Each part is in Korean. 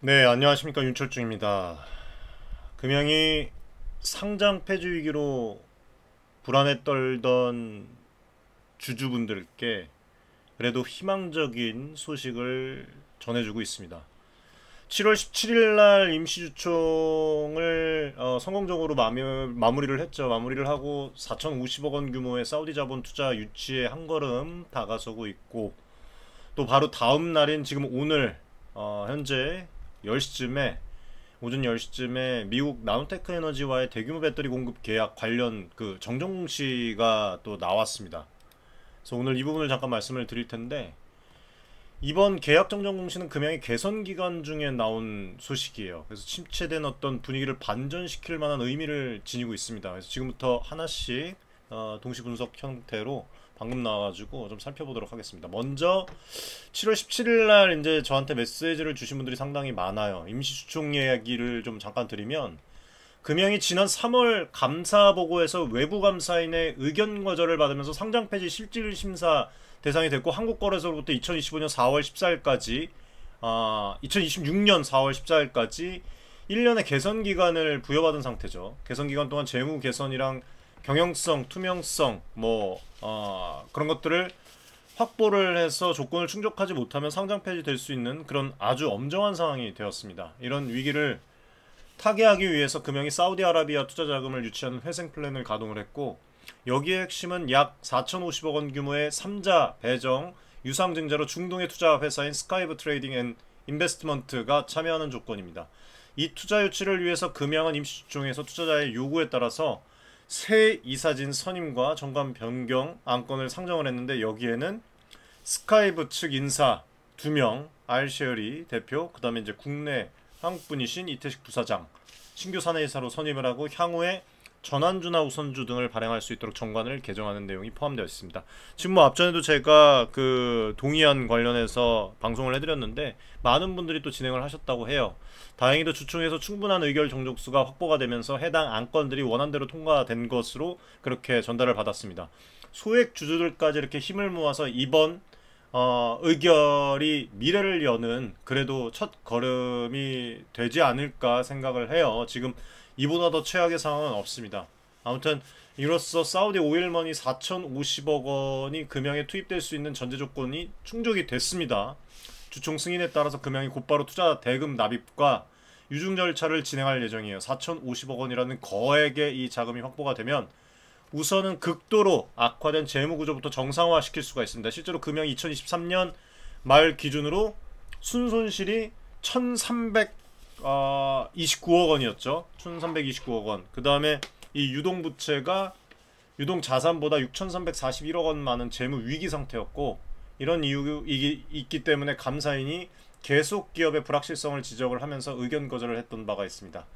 네, 안녕하십니까. 윤철중입니다. 금양이 상장 폐지 위기로 불안에 떨던 주주분들께 그래도 희망적인 소식을 전해주고 있습니다. 7월 17일 날 임시주총을 성공적으로 마무리를 했죠. 마무리를 하고 4,050억 원 규모의 사우디 자본 투자 유치에 한 걸음 다가서고 있고, 또 바로 다음 날인 지금 오늘 현재 10시쯤에 오전 10시쯤에 미국 나노테크 에너지와의 대규모 배터리 공급 계약 관련 그 정정 공시가 또 나왔습니다. 그래서 오늘 이 부분을 잠깐 말씀을 드릴 텐데, 이번 계약 정정 공시는 금양의 개선 기간 중에 나온 소식이에요. 그래서 침체된 어떤 분위기를 반전시킬 만한 의미를 지니고 있습니다. 그래서 지금부터 하나씩 동시 분석 형태로 방금 나와가지고 좀 살펴보도록 하겠습니다. 먼저 7월 17일 날 이제 저한테 메시지를 주신 분들이 상당히 많아요. 임시주총 이야기를 좀 잠깐 드리면, 금양이 지난 3월 감사 보고에서 외부 감사인의 의견 거절을 받으면서 상장 폐지 실질 심사 대상이 됐고, 한국거래소로부터 2025년 4월 14일까지 2026년 4월 14일까지 1년의 개선 기간을 부여받은 상태죠. 개선 기간 동안 재무 개선이랑 경영성, 투명성, 그런 것들을 확보를 해서 조건을 충족하지 못하면 상장 폐지될 수 있는 그런 아주 엄정한 상황이 되었습니다. 이런 위기를 타개하기 위해서 금양이 사우디아라비아 투자 자금을 유치하는 회생 플랜을 가동을 했고, 여기의 핵심은 약 4,050억 원 규모의 3자 배정 유상증자로 중동의 투자 회사인 스카이브 트레이딩 앤 인베스트먼트가 참여하는 조건입니다. 이 투자 유치를 위해서 금양은 임시주총에서 투자자의 요구에 따라서 새 이사진 선임과 정관 변경 안건을 상정을 했는데, 여기에는 스카이브 측 인사 2명, 알셰어리 대표, 그 다음에 이제 국내 한국분이신 이태식 부사장, 신규 사내이사로 선임을 하고 향후에 전환주나 우선주 등을 발행할 수 있도록 정관을 개정하는 내용이 포함되어 있습니다. 지금 앞전에도 제가 그 동의안 관련해서 방송을 해드렸는데 많은 분들이 또 진행을 하셨다고 해요. 다행히도 주총에서 충분한 의결 정족수가 확보가 되면서 해당 안건들이 원안대로 통과된 것으로 그렇게 전달을 받았습니다. 소액 주주들까지 이렇게 힘을 모아서 이번 의결이 미래를 여는 그래도 첫 걸음이 되지 않을까 생각을 해요. 지금 이보다 더 최악의 상황은 없습니다. 아무튼 이로써 사우디 오일머니 4,050억 원이 금양에 투입될 수 있는 전제 조건이 충족이 됐습니다. 주총 승인에 따라서 금양이 곧바로 투자 대금 납입과 유증 절차를 진행할 예정이에요. 4,050억 원이라는 거액의 이 자금이 확보가 되면 우선은 극도로 악화된 재무구조부터 정상화시킬 수가 있습니다. 실제로 금양이 2023년 말 기준으로 순손실이 1,329억 원이었죠. 1,329억 원. 그 다음에 이 유동부채가 유동자산보다 6,341억 원 많은 재무 위기 상태였고, 이런 이유가 있기 때문에 감사인이 계속 기업의 불확실성을 지적을 하면서 의견 거절을 했던 바가 있습니다.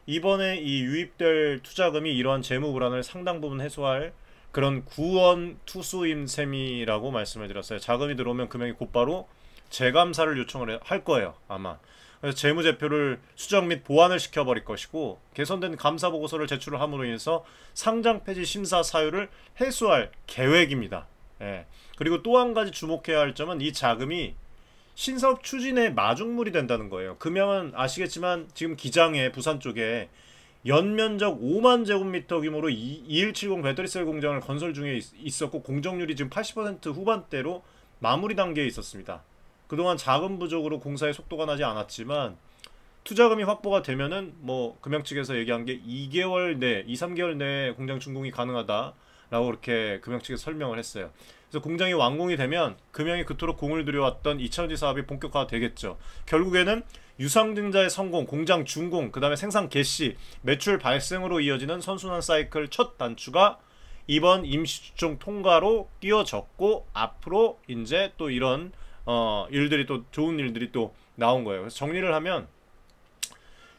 이번에 이 유입될 투자금이 이러한 재무 불안을 상당 부분 해소할 그런 구원 투수임 셈이라고 말씀을 드렸어요. 자금이 들어오면 금액이 곧바로 재감사를 요청을 할 거예요, 아마. 그래서 재무제표를 수정 및 보완을 시켜버릴 것이고, 개선된 감사보고서를 제출을 함으로 인해서 상장 폐지 심사 사유를 해소할 계획입니다. 예. 그리고 또 한 가지 주목해야 할 점은 이 자금이 신사업 추진의 마중물이 된다는 거예요. 금양은 아시겠지만 지금 기장에 부산 쪽에 연면적 5만 제곱미터 규모로 2170 배터리셀 공장을 건설 중에 있었고, 공정률이 지금 80% 후반대로 마무리 단계에 있었습니다. 그동안 자금 부족으로 공사의 속도가 나지 않았지만 투자금이 확보가 되면은 금양 측에서 얘기한 게 2개월 내, 2-3개월 내에 공장 준공이 가능하다라고 그렇게 금양 측에서 설명을 했어요. 그래서 공장이 완공이 되면 금양이 그토록 공을 들여왔던 2차전지 사업이 본격화가 되겠죠. 결국에는 유상증자의 성공, 공장 준공, 그 다음에 생산 개시, 매출 발생으로 이어지는 선순환 사이클 첫 단추가 이번 임시주총 통과로 끼워졌고, 앞으로 이제 또 이런 일들이 또 좋은 일들이 또 나온 거예요. 그래서 정리를 하면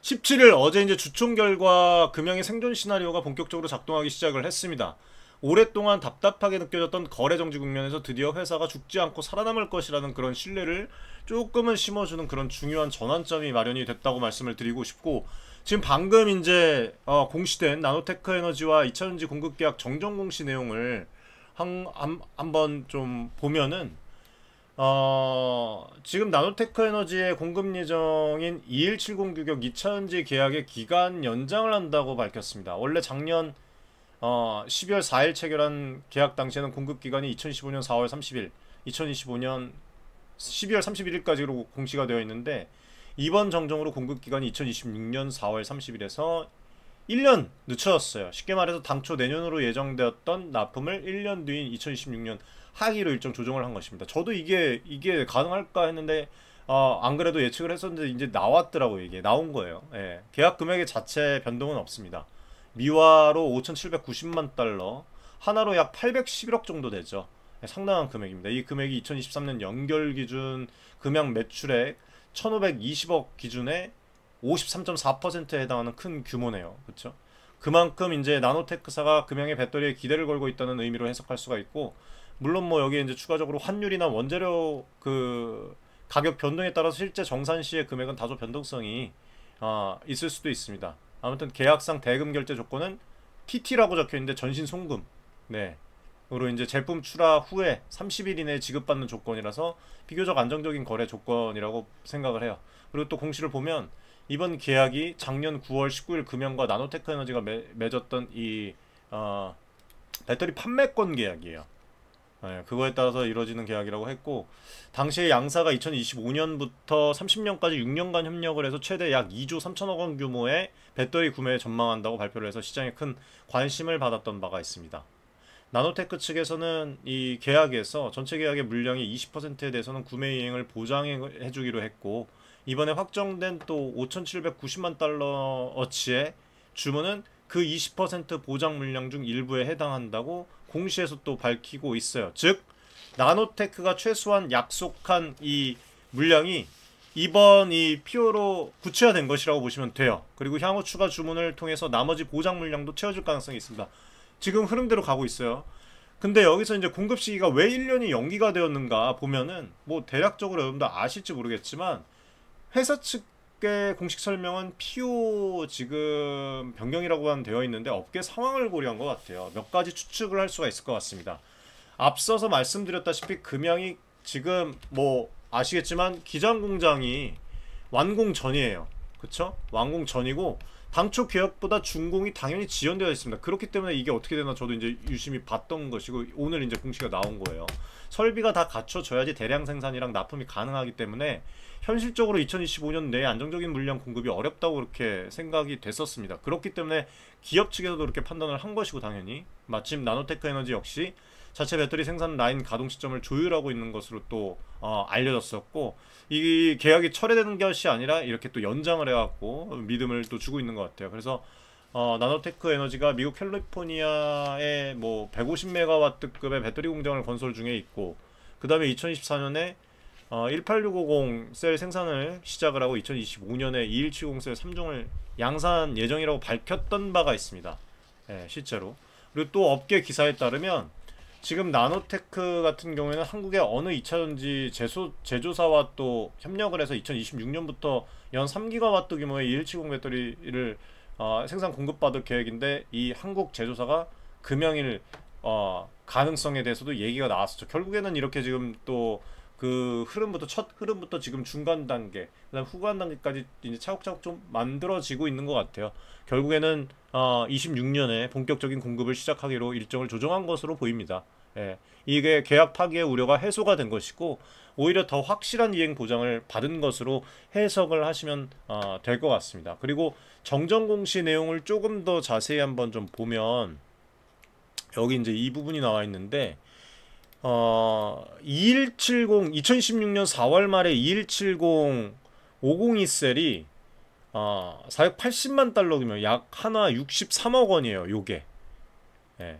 17일 어제 이제 주총 결과 금양의 생존 시나리오가 본격적으로 작동하기 시작을 했습니다. 오랫동안 답답하게 느껴졌던 거래 정지 국면에서 드디어 회사가 죽지 않고 살아남을 것이라는 그런 신뢰를 조금은 심어주는 그런 중요한 전환점이 마련이 됐다고 말씀을 드리고 싶고, 지금 방금 이제 공시된 나노테크 에너지와 2차전지 공급 계약 정정 공시 내용을 한번 좀 보면은 지금 나노테크 에너지의 공급 예정인 2170 규격 2차전지 계약의 기간 연장을 한다고 밝혔습니다. 원래 작년 12월 4일 체결한 계약 당시에는 공급 기간이 2015년 4월 30일, 2025년 12월 31일까지로 공시가 되어 있는데 이번 정정으로 공급 기간이 2026년 4월 30일에서 1년 늦춰졌어요. 쉽게 말해서 당초 내년으로 예정되었던 납품을 1년 뒤인 2026년 하기로 일정 조정을 한 것입니다. 저도 이게 가능할까 했는데 안 그래도 예측을 했었는데 이제 나왔더라고요. 이게 나온 거예요. 예. 계약 금액의 자체 변동은 없습니다. 미화로 5,790만 달러, 하나로 약 811억 정도 되죠. 예, 상당한 금액입니다. 이 금액이 2023년 연결 기준 금양 매출액 1,520억 기준에 53.4%에 해당하는 큰 규모네요. 그렇죠? 그만큼 이제 나노테크사가 금양의 배터리에 기대를 걸고 있다는 의미로 해석할 수가 있고, 물론 뭐 여기에 이제 추가적으로 환율이나 원재료 그 가격 변동에 따라서 실제 정산 시의 금액은 다소 변동성이 있을 수도 있습니다. 아무튼 계약상 대금 결제 조건은 TT라고 적혀 있는데 전신 송금. 네. 으로 이제 제품 출하 후에 30일 이내에 지급받는 조건이라서 비교적 안정적인 거래 조건이라고 생각을 해요. 그리고 또 공시를 보면 이번 계약이 작년 9월 19일 금양과 나노테크 에너지가 맺었던 이 배터리 판매권 계약이에요. 네, 그거에 따라서 이루어지는 계약이라고 했고, 당시에 양사가 2025년부터 30년까지 6년간 협력을 해서 최대 약 2조 3천억 원 규모의 배터리 구매에 전망한다고 발표를 해서 시장에 큰 관심을 받았던 바가 있습니다. 나노테크 측에서는 이 계약에서 전체 계약의 물량의 20%에 대해서는 구매 이행을 보장해 주기로 했고, 이번에 확정된 또 5,790만 달러어치의 주문은 그 20% 보장 물량 중 일부에 해당한다고 공시에서 또 밝히고 있어요. 즉 나노테크가 최소한 약속한 이 물량이 이번 이 PO로 구체화된 것이라고 보시면 돼요. 그리고 향후 추가 주문을 통해서 나머지 보장 물량도 채워질 가능성이 있습니다. 지금 흐름대로 가고 있어요. 근데 여기서 이제 공급 시기가 왜 1년이 연기가 되었는가 보면은 뭐 대략적으로 여러분들 아실지 모르겠지만 회사 측의 공식 설명은 PO 지금 변경이라고만 되어 있는데 업계 상황을 고려한 것 같아요. 몇 가지 추측을 할 수가 있을 것 같습니다. 앞서서 말씀드렸다시피 금양이 지금 뭐 아시겠지만 기장 공장이 완공 전이에요. 그쵸? 완공 전이고 당초 계획보다 준공이 당연히 지연되어 있습니다. 그렇기 때문에 이게 어떻게 되나 저도 이제 유심히 봤던 것이고 오늘 이제 공시가 나온 거예요. 설비가 다 갖춰져야지 대량 생산이랑 납품이 가능하기 때문에 현실적으로 2025년 내에 안정적인 물량 공급이 어렵다고 그렇게 생각이 됐었습니다. 그렇기 때문에 기업 측에서도 그렇게 판단을 한 것이고, 당연히 마침 나노테크 에너지 역시 자체 배터리 생산 라인 가동 시점을 조율하고 있는 것으로 또 알려졌었고, 이 계약이 철회되는 것이 아니라 이렇게 또 연장을 해갖고 믿음을 또 주고 있는 것 같아요. 그래서 나노테크 에너지가 미국 캘리포니아에 뭐 150메가와트급의 배터리 공장을 건설 중에 있고, 그 다음에 2024년에 18650 셀 생산을 시작을 하고 2025년에 2170 셀 3종을 양산 예정이라고 밝혔던 바가 있습니다. 네, 실제로. 그리고 또 업계 기사에 따르면 지금 나노테크 같은 경우에는 한국의 어느 2차전지 제조사와 또 협력을 해서 2026년부터 연 3기가와트 규모의 2170 배터리를 생산 공급받을 계획인데, 이 한국 제조사가 금양일 가능성에 대해서도 얘기가 나왔었죠. 결국에는 이렇게 지금 또 그 흐름부터 첫 흐름부터 지금 중간 단계, 그다음 후반 단계까지 이제 차곡차곡 좀 만들어지고 있는 것 같아요. 결국에는 26년에 본격적인 공급을 시작하기로 일정을 조정한 것으로 보입니다. 예, 이게 계약 파기의 우려가 해소가 된 것이고 오히려 더 확실한 이행 보장을 받은 것으로 해석을 하시면 될 것 같습니다. 그리고 정정 공시 내용을 조금 더 자세히 한번 좀 보면 여기 이제 이 부분이 나와 있는데 2170 2016년 4월 말에 2170 502셀이 480만 달러면 약 하나 63억 원이에요. 요게. 예.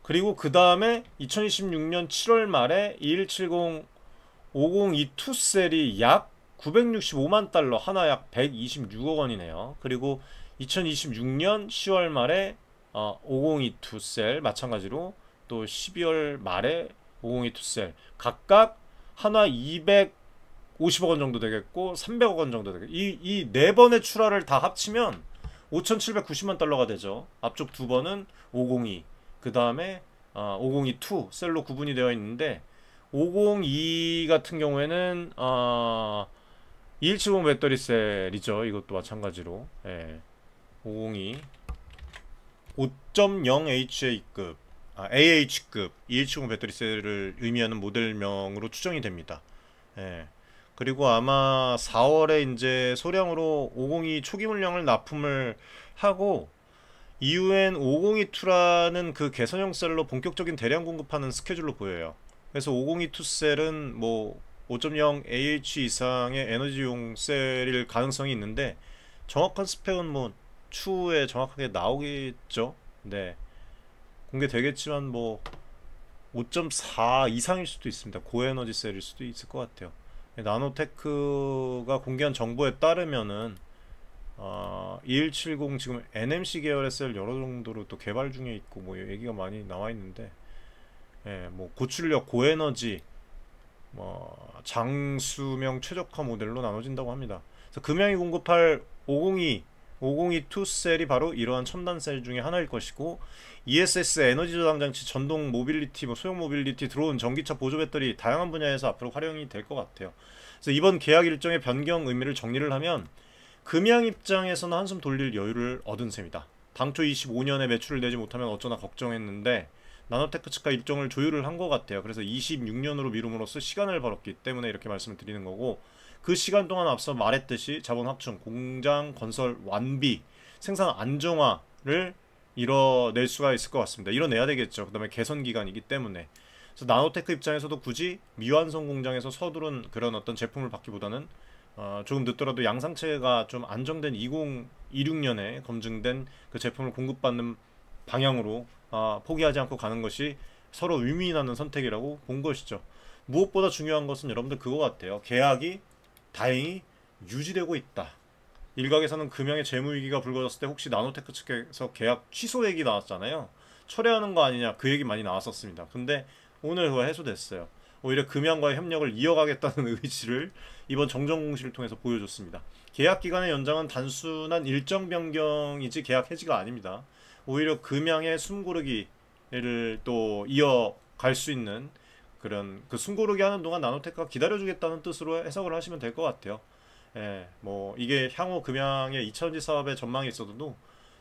그리고 그 다음에 2026년 7월 말에 2170 502 2셀이 약 965만 달러, 하나 약 126억 원이네요. 그리고 2026년 10월 말에 502 2셀 마찬가지로 또 12월 말에 502 2셀 각각 하나 250억 원 정도 되겠고 300억 원 정도 되겠고, 이 네 번의 출하를 다 합치면 5,790만 달러가 되죠. 앞쪽 두 번은 502, 그 다음에 502 2 셀로 구분이 되어 있는데 502 같은 경우에는 2170 배터리 셀이죠. 이것도 마찬가지로. 예. 502 5.0HA급 AH급 2170 배터리 셀을 의미하는 모델명으로 추정이 됩니다. 예. 그리고 아마 4월에 이제 소량으로 502 초기 물량을 납품을 하고 이후엔 502-2라는 그 개선형 셀로 본격적인 대량 공급하는 스케줄로 보여요. 그래서 502-2 셀은 뭐 5.0 AH 이상의 에너지용 셀일 가능성이 있는데 정확한 스펙은 뭐 추후에 정확하게 나오겠죠. 네, 공개되겠지만 뭐 5.4 이상일 수도 있습니다. 고에너지 셀일 수도 있을 것 같아요. 나노테크가 공개한 정보에 따르면은 2170 지금 NMC 계열의 셀 여러 정도로 또 개발 중에 있고 뭐 얘기가 많이 나와 있는데, 예, 뭐 고출력, 고에너지, 뭐 장수명 최적화 모델로 나눠진다고 합니다. 그래서 금양이 공급할 502 셀이 바로 이러한 첨단 셀 중에 하나일 것이고, ESS 에너지 저장 장치, 전동 모빌리티, 뭐 소형 모빌리티, 드론, 전기차 보조 배터리 다양한 분야에서 앞으로 활용이 될 것 같아요. 그래서 이번 계약 일정의 변경 의미를 정리를 하면 금양 입장에서는 한숨 돌릴 여유를 얻은 셈이다. 당초 25년에 매출을 내지 못하면 어쩌나 걱정했는데 나노테크 측과 일정을 조율을 한 것 같아요. 그래서 26년으로 미룸으로써 시간을 벌었기 때문에 이렇게 말씀을 드리는 거고, 그 시간 동안 앞서 말했듯이 자본 확충, 공장 건설 완비, 생산 안정화를 이뤄낼 수가 있을 것 같습니다. 이뤄내야 되겠죠. 그 다음에 개선 기간이기 때문에. 그래서 나노테크 입장에서도 굳이 미완성 공장에서 서두른 그런 어떤 제품을 받기보다는 조금 늦더라도 양상체가 좀 안정된 2026년에 검증된 그 제품을 공급받는 방향으로 포기하지 않고 가는 것이 서로 윈윈하는 선택이라고 본 것이죠. 무엇보다 중요한 것은 여러분들 그거 같아요. 계약이 다행히 유지되고 있다. 일각에서는 금양의 재무위기가 불거졌을 때 혹시 나노테크 측에서 계약 취소 얘기 나왔잖아요. 철회하는 거 아니냐, 그 얘기 많이 나왔었습니다. 근데 오늘 그거 해소됐어요. 오히려 금양과의 협력을 이어가겠다는 의지를 이번 정정공시를 통해서 보여줬습니다. 계약 기간의 연장은 단순한 일정 변경이지 계약 해지가 아닙니다. 오히려 금양의 숨고르기를 또 이어갈 수 있는 그런 그 숨고르기 하는 동안 나노테크가 기다려주겠다는 뜻으로 해석을 하시면 될 것 같아요. 예, 뭐 이게 향후 금양의 2차전지 사업의 전망이 있어도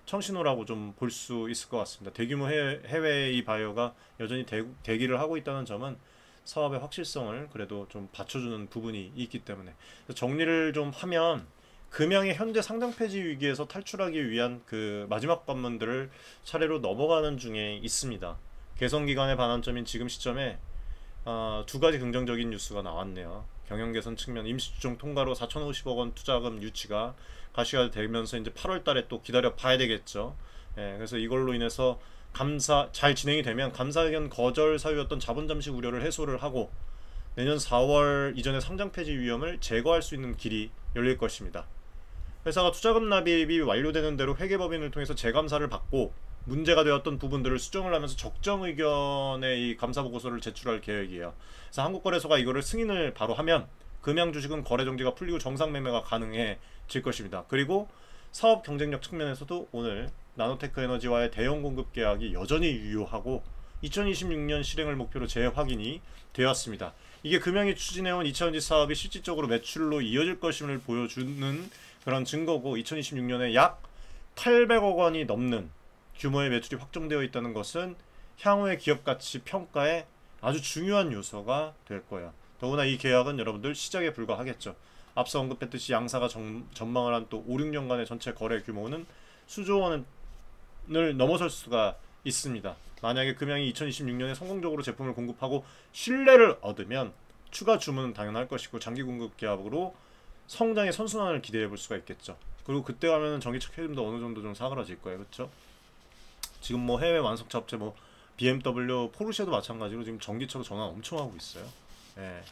청신호라고 좀 볼 수 있을 것 같습니다. 대규모 해외의 바이어가 여전히 대기를 하고 있다는 점은 사업의 확실성을 그래도 좀 받쳐주는 부분이 있기 때문에, 정리를 좀 하면 금양의 현재 상장 폐지 위기에서 탈출하기 위한 그 마지막 관문들을 차례로 넘어가는 중에 있습니다. 개선 기간의 반환점인 지금 시점에 두 가지 긍정적인 뉴스가 나왔네요. 경영 개선 측면 임시주종 통과로 4,050억 원 투자금 유치가 가시가 되면서 이제 8월 달에 또 기다려 봐야 되겠죠. 예, 그래서 이걸로 인해서 감사 잘 진행이 되면 감사의견 거절 사유였던 자본 잠식 우려를 해소를 하고 내년 4월 이전의 상장 폐지 위험을 제거할 수 있는 길이 열릴 것입니다. 회사가 투자금 납입이 완료되는 대로 회계법인을 통해서 재감사를 받고 문제가 되었던 부분들을 수정을 하면서 적정 의견의 이 감사 보고서를 제출할 계획이에요. 그래서 한국거래소가 이거를 승인을 바로 하면 금양 주식은 거래 정지가 풀리고 정상 매매가 가능해질 것입니다. 그리고 사업 경쟁력 측면에서도 오늘 나노테크 에너지와의 대형 공급 계약이 여전히 유효하고 2026년 실행을 목표로 재확인이 되었습니다. 이게 금양이 추진해온 2차전지 사업이 실질적으로 매출로 이어질 것임을 보여주는 그런 증거고, 2026년에 약 800억 원이 넘는 규모의 매출이 확정되어 있다는 것은 향후의 기업 가치 평가에 아주 중요한 요소가 될 거예요. 더구나 이 계약은 여러분들 시작에 불과하겠죠. 앞서 언급했듯이 양사가 전망을 한 또 5, 6년간의 전체 거래 규모는 수조 원을 넘어설 수가 있습니다. 만약에 금양이 2026년에 성공적으로 제품을 공급하고 신뢰를 얻으면 추가 주문은 당연할 것이고 장기 공급 계약으로 성장의 선순환을 기대해 볼 수가 있겠죠. 그리고 그때 가면은 전기차 캐즘도 어느 정도 좀 사그라질 거예요. 그렇죠? 지금 뭐 해외 완성차 업체 뭐 BMW, 포르쉐도 마찬가지로 지금 전기차로 전환 엄청 하고 있어요. 예.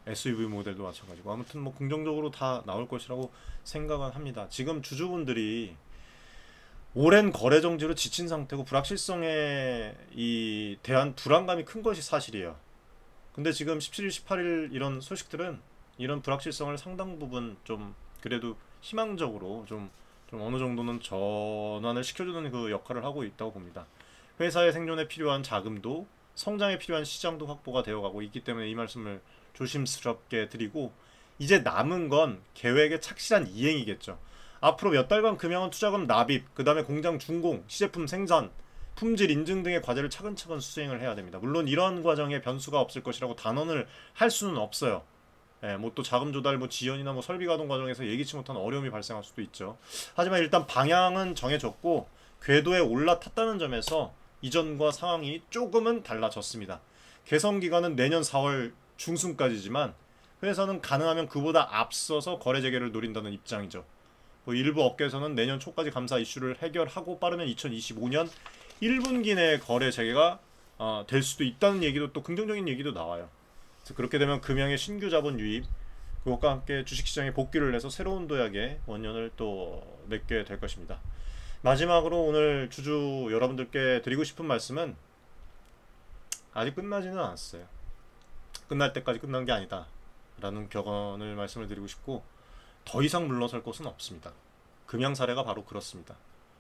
SUV 모델도 마찬가지고 아무튼 뭐 긍정적으로 다 나올 것이라고 생각은 합니다. 지금 주주분들이 오랜 거래 정지로 지친 상태고 불확실성에 대한 불안감이 큰 것이 사실이에요. 근데 지금 17일, 18일 이런 소식들은 이런 불확실성을 상당 부분 좀 그래도 희망적으로 좀 어느 정도는 전환을 시켜주는 그 역할을 하고 있다고 봅니다. 회사의 생존에 필요한 자금도 성장에 필요한 시장도 확보가 되어가고 있기 때문에 이 말씀을 조심스럽게 드리고, 이제 남은 건 계획의 착실한 이행이겠죠. 앞으로 몇 달간 금양원 투자금 납입, 그 다음에 공장 준공, 시제품 생산, 품질 인증 등의 과제를 차근차근 수행을 해야 됩니다. 물론 이러한 과정에 변수가 없을 것이라고 단언을 할 수는 없어요. 예, 뭐 또 자금 조달, 뭐 지연이나 뭐 설비 가동 과정에서 예기치 못한 어려움이 발생할 수도 있죠. 하지만 일단 방향은 정해졌고 궤도에 올라탔다는 점에서 이전과 상황이 조금은 달라졌습니다. 개선 기간은 내년 4월 중순까지지만 회사는 가능하면 그보다 앞서서 거래 재개를 노린다는 입장이죠. 뭐 일부 업계에서는 내년 초까지 감사 이슈를 해결하고 빠르면 2025년 1분기 내에 거래 재개가 될 수도 있다는 얘기도, 또 긍정적인 얘기도 나와요. 그래서 그렇게 되면 금양의 신규 자본 유입, 그것과 함께 주식시장에 복귀를 해서 새로운 도약의 원년을 또 맺게 될 것입니다. 마지막으로 오늘 주주 여러분들께 드리고 싶은 말씀은, 아직 끝나지는 않았어요. 끝날 때까지 끝난 게 아니다 라는 격언을 말씀을 드리고 싶고, 더 이상 물러설 것은 없습니다. 금양 사례가 바로 그렇습니다.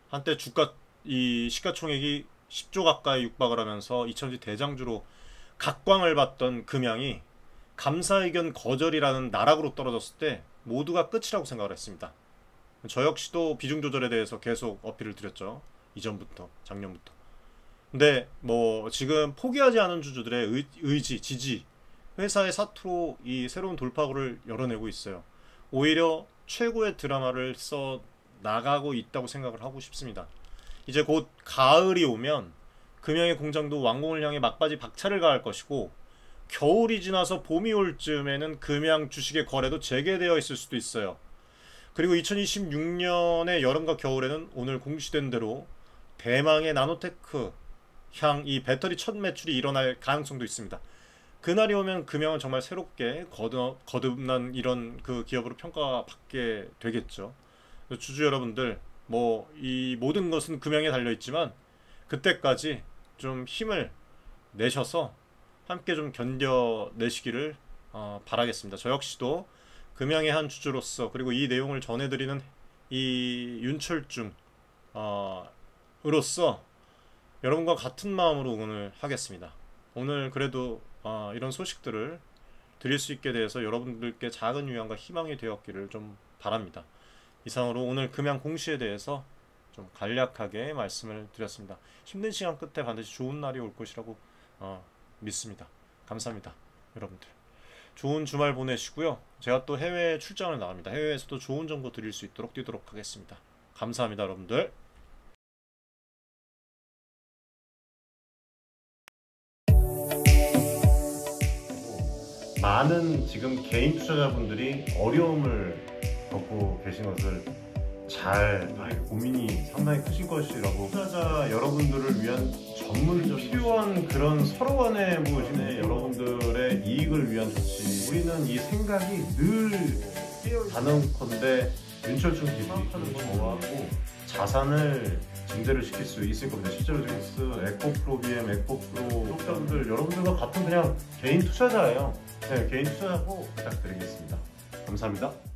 한때 주가 이 시가총액이 10조 가까이 육박을 하면서 2000지 대장주로 각광을 받던 금양이 감사의견 거절이라는 나락으로 떨어졌을 때 모두가 끝이라고 생각을 했습니다. 저 역시도 비중 조절에 대해서 계속 어필을 드렸죠. 이전부터, 작년부터. 근데 뭐 지금 포기하지 않은 주주들의 의지, 지지, 회사의 사투로 이 새로운 돌파구를 열어내고 있어요. 오히려 최고의 드라마를 써 나가고 있다고 생각을 하고 싶습니다. 이제 곧 가을이 오면 금양의 공장도 완공을 향해 막바지 박차를 가할 것이고, 겨울이 지나서 봄이 올 즈음에는 금양 주식의 거래도 재개되어 있을 수도 있어요. 그리고 2026년의 여름과 겨울에는 오늘 공시된 대로 대망의 나노테크 향 이 배터리 첫 매출이 일어날 가능성도 있습니다. 그날이 오면 금양은 정말 새롭게 거듭난 이런 그 기업으로 평가받게 되겠죠. 주주 여러분들, 뭐 이 모든 것은 금양에 달려있지만 그때까지 좀 힘을 내셔서 함께 좀 견뎌내시기를 바라겠습니다. 저 역시도 금양의 한 주주로서, 그리고 이 내용을 전해드리는 이 윤철중 으로서 여러분과 같은 마음으로 응원을 하겠습니다. 오늘 그래도 이런 소식들을 드릴 수 있게 돼서 여러분들께 작은 위안과 희망이 되었기를 좀 바랍니다. 이상으로 오늘 금양 공시에 대해서 좀 간략하게 말씀을 드렸습니다. 힘든 시간 끝에 반드시 좋은 날이 올 것이라고 믿습니다. 감사합니다, 여러분들. 좋은 주말 보내시고요. 제가 또 해외 출장을 나갑니다. 해외에서도 좋은 정보 드릴 수 있도록 뛰도록 하겠습니다. 감사합니다, 여러분들. 많은 지금 개인 투자자분들이 어려움을 겪고 계신 것을 잘 고민이 상당히 크신 것이라고, 투자자 여러분들을 위한 전문적 필요한 그런 서로 간의 무엇인지 여러분들의 이익을 위한 조치, 우리는 이 생각이 늘 단언컨대 윤철중 기술이 저하고 자산을 증대를 시킬 수 있을 겁니다. 실제로 지금 에코프로 BM, 에코프로 구독자분들 여러분들과 같은 그냥 개인 투자자예요. 네, 개인 투자자고 부탁드리겠습니다. 감사합니다.